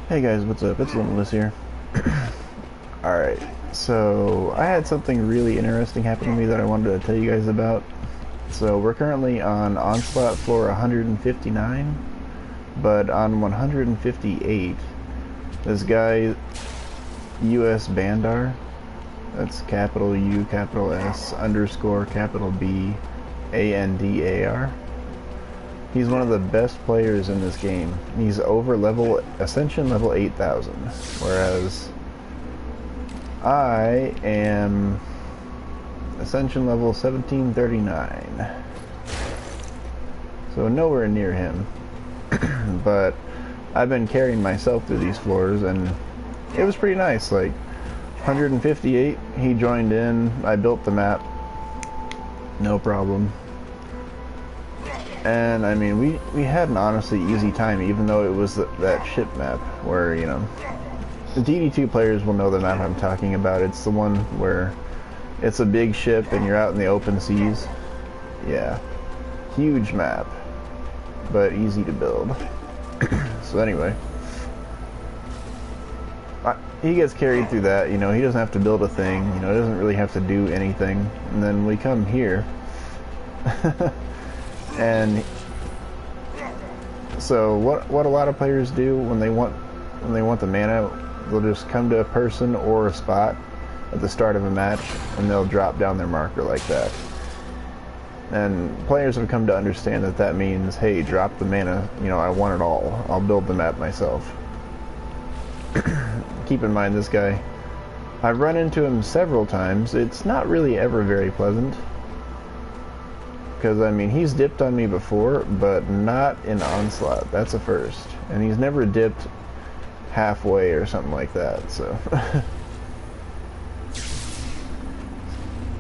Hey guys, what's up? It's Limitless here. Alright, so I had something really interesting happen to me that I wanted to tell you guys about. So we're currently on Onslaught floor 159, but on 158, this guy, US Bandar, that's capital U, capital S, underscore, capital B, ANDAR. He's one of the best players in this game. He's over Ascension level 8,000, whereas I am Ascension level 1739. So nowhere near him. But I've been carrying myself through these floors, and it was pretty nice. Like 158, he joined in. I built the map, no problem. And I mean, we had an honestly easy time, even though it was that ship map where, you know, the DD2 players will know the map I'm talking about. It's the one where it's a big ship and you're out in the open seas. Yeah, huge map, but easy to build. So anyway, he gets carried through that. You know, he doesn't have to build a thing. You know, he doesn't really have to do anything. And then we come here. And so what a lot of players do when they want the mana, they'll just come to a person or a spot at the start of a match and they'll drop down their marker like that. And players have come to understand that that means, hey, drop the mana, you know, I want it all. I'll build the map myself. Keep in mind, this guy, I've run into him several times. It's not really ever very pleasant. Because, I mean, he's dipped on me before, but not in Onslaught. That's a first. And he's never dipped halfway or something like that, so...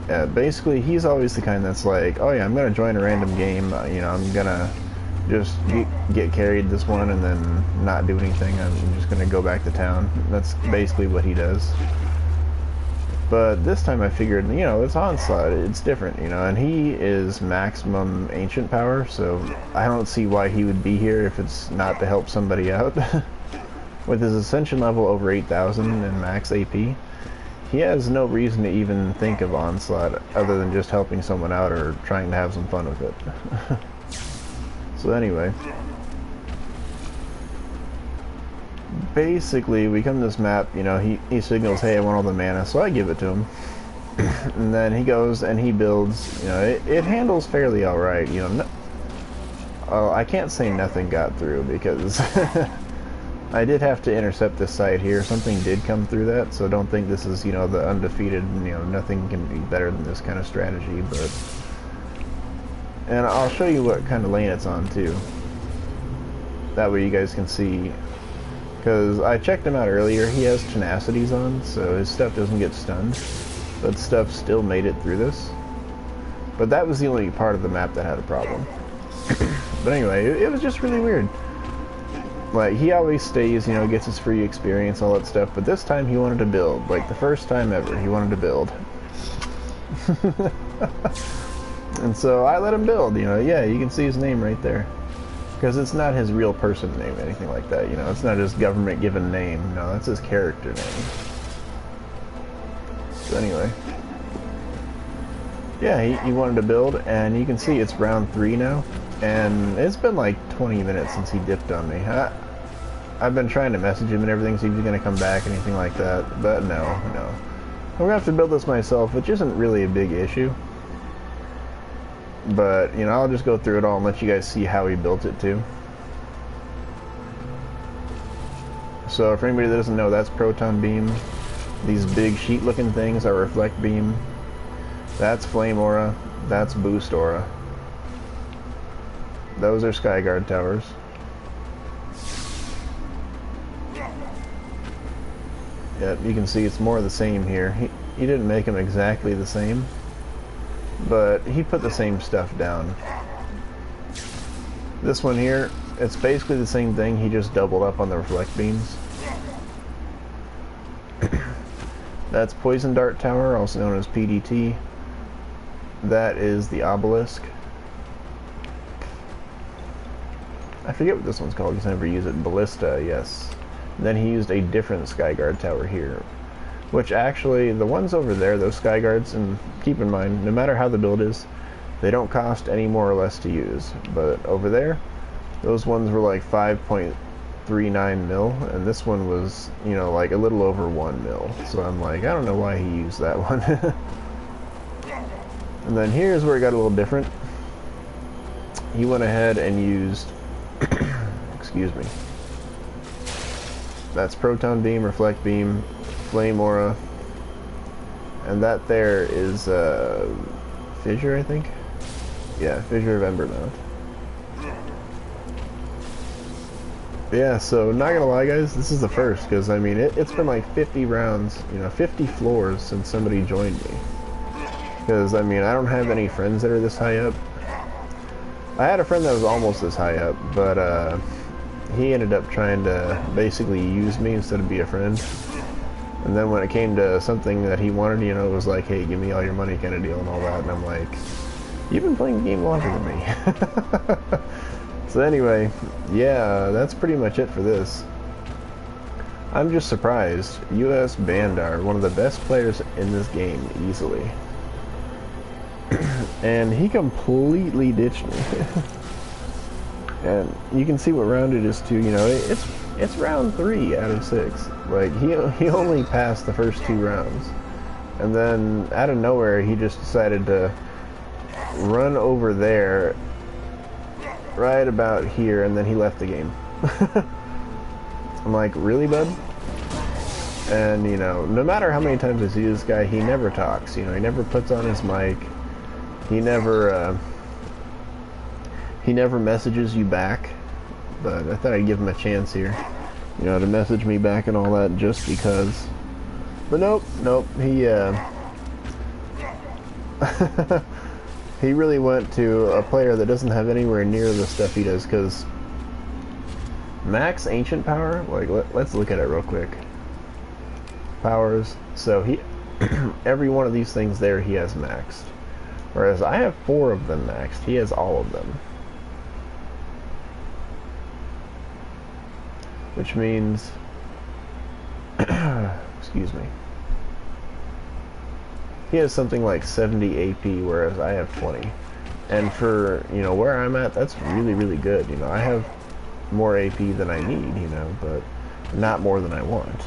Yeah, basically, he's always the kind that's like, oh yeah, I'm gonna join a random game, you know, I'm gonna just get carried this one and then not do anything, I'm just gonna go back to town. That's basically what he does. But this time I figured, you know, it's Onslaught, it's different, you know, and he is maximum ancient power, so I don't see why he would be here if it's not to help somebody out. With his Ascension level over 8,000 and max AP, he has no reason to even think of Onslaught other than just helping someone out or trying to have some fun with it. So anyway, basically, we come to this map, you know, he signals, hey, I want all the mana, so I give it to him. And then he goes and he builds, you know, it handles fairly alright, you know. I can't say nothing got through because I did have to intercept this side here. Something did come through that, so don't think this is, you know, the undefeated, you know, nothing can be better than this kind of strategy, but... And I'll show you what kind of lane it's on, too. That way you guys can see... Because I checked him out earlier, he has tenacities on, so his stuff doesn't get stunned. But stuff still made it through this. But that was the only part of the map that had a problem. But anyway, it was just really weird. Like, he always stays, you know, gets his free experience, all that stuff, but this time he wanted to build. Like, the first time ever, he wanted to build. And so I let him build, you know, yeah, you can see his name right there. Because it's not his real person name, anything like that, you know, it's not his government-given name, no, that's his character name. So anyway. Yeah, he wanted to build, and you can see it's round 3 now, and it's been like 20 minutes since he dipped on me. I've been trying to message him and everything, see if he's going to come back, anything like that, but no. I'm going to have to build this myself, which isn't really a big issue. But, you know, I'll just go through it all and let you guys see how he built it too. So for anybody that doesn't know, that's Proton Beam. These big sheet-looking things are Reflect Beam. That's Flame Aura. That's Boost Aura. Those are Skyguard Towers. Yep, you can see it's more of the same here. He didn't make them exactly the same, but he put the same stuff down. This one here, it's basically the same thing, he just doubled up on the Reflect Beams. That's Poison Dart Tower, also known as PDT. That is the Obelisk. I forget what this one's called because I never use it. Ballista, yes. Then he used a different Skyguard tower here, which actually, the ones over there, those Skyguards, and keep in mind, no matter how the build is, they don't cost any more or less to use. But over there, those ones were like 5.39 mil, and this one was, you know, like a little over 1 mil. So I'm like, I don't know why he used that one. And then here's where it got a little different. He went ahead and used, excuse me, that's Proton Beam, Reflect Beam, Flame Aura, and that there is Fissure, I think? Yeah, Fissure of Ember Mount. Yeah, so not gonna lie guys, this is the first, because I mean, it's been like 50 rounds, you know, 50 floors since somebody joined me. Because, I mean, I don't have any friends that are this high up. I had a friend that was almost this high up, but he ended up trying to basically use me instead of be a friend. And then when it came to something that he wanted, you know, it was like, hey, give me all your money kind of deal and all that. And I'm like, you've been playing the game longer than me. So anyway, yeah, that's pretty much it for this. I'm just surprised. US Bandar, one of the best players in this game, easily. And he completely ditched me. And you can see what round it is too, you know, it's round 3 out of 6. Like, he only passed the first 2 rounds. And then, out of nowhere, he just decided to run over there, right about here, and then he left the game. I'm like, really, bud? And, you know, no matter how many times I see this guy, he never talks, you know, he never puts on his mic. He never messages you back, but I thought I'd give him a chance here, you know, to message me back and all that just because. But nope, he he really went to a player that doesn't have anywhere near the stuff he does, because max ancient power, like, let's look at it real quick. Powers, so he, every one of these things there he has maxed. Whereas I have 4 of them maxed. He has all of them. Which means, excuse me, he has something like 70 AP, whereas I have 20. And for, you know, where I'm at, that's really, really good. You know, I have more AP than I need, you know, but not more than I want.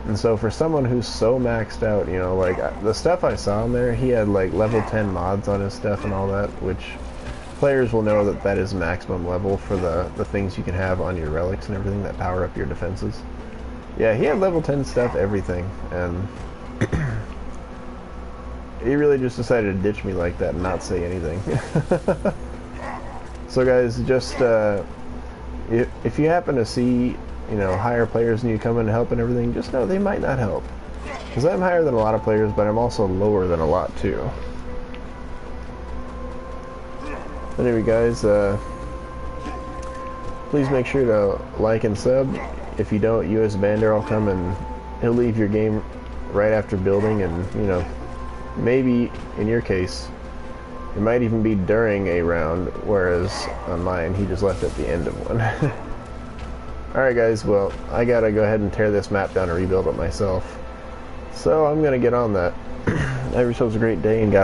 And so for someone who's so maxed out, you know, like, the stuff I saw in there, he had like level 10 mods on his stuff and all that, which players will know that that is maximum level for the things you can have on your relics and everything that power up your defenses. Yeah, he had level 10 stuff, everything, and he really just decided to ditch me like that and not say anything. So guys, just if you happen to see, you know, higher players and you come in and help and everything, just know they might not help. Because I'm higher than a lot of players, but I'm also lower than a lot too. Anyway guys, please make sure to like and sub. If you don't, US Bandar will come and he'll leave your game right after building, and, you know, maybe in your case it might even be during a round, whereas on mine he just left at the end of one. Alright guys, well, I gotta go ahead and tear this map down and rebuild it myself. So I'm gonna get on that. Have yourselves a great day, and God bless.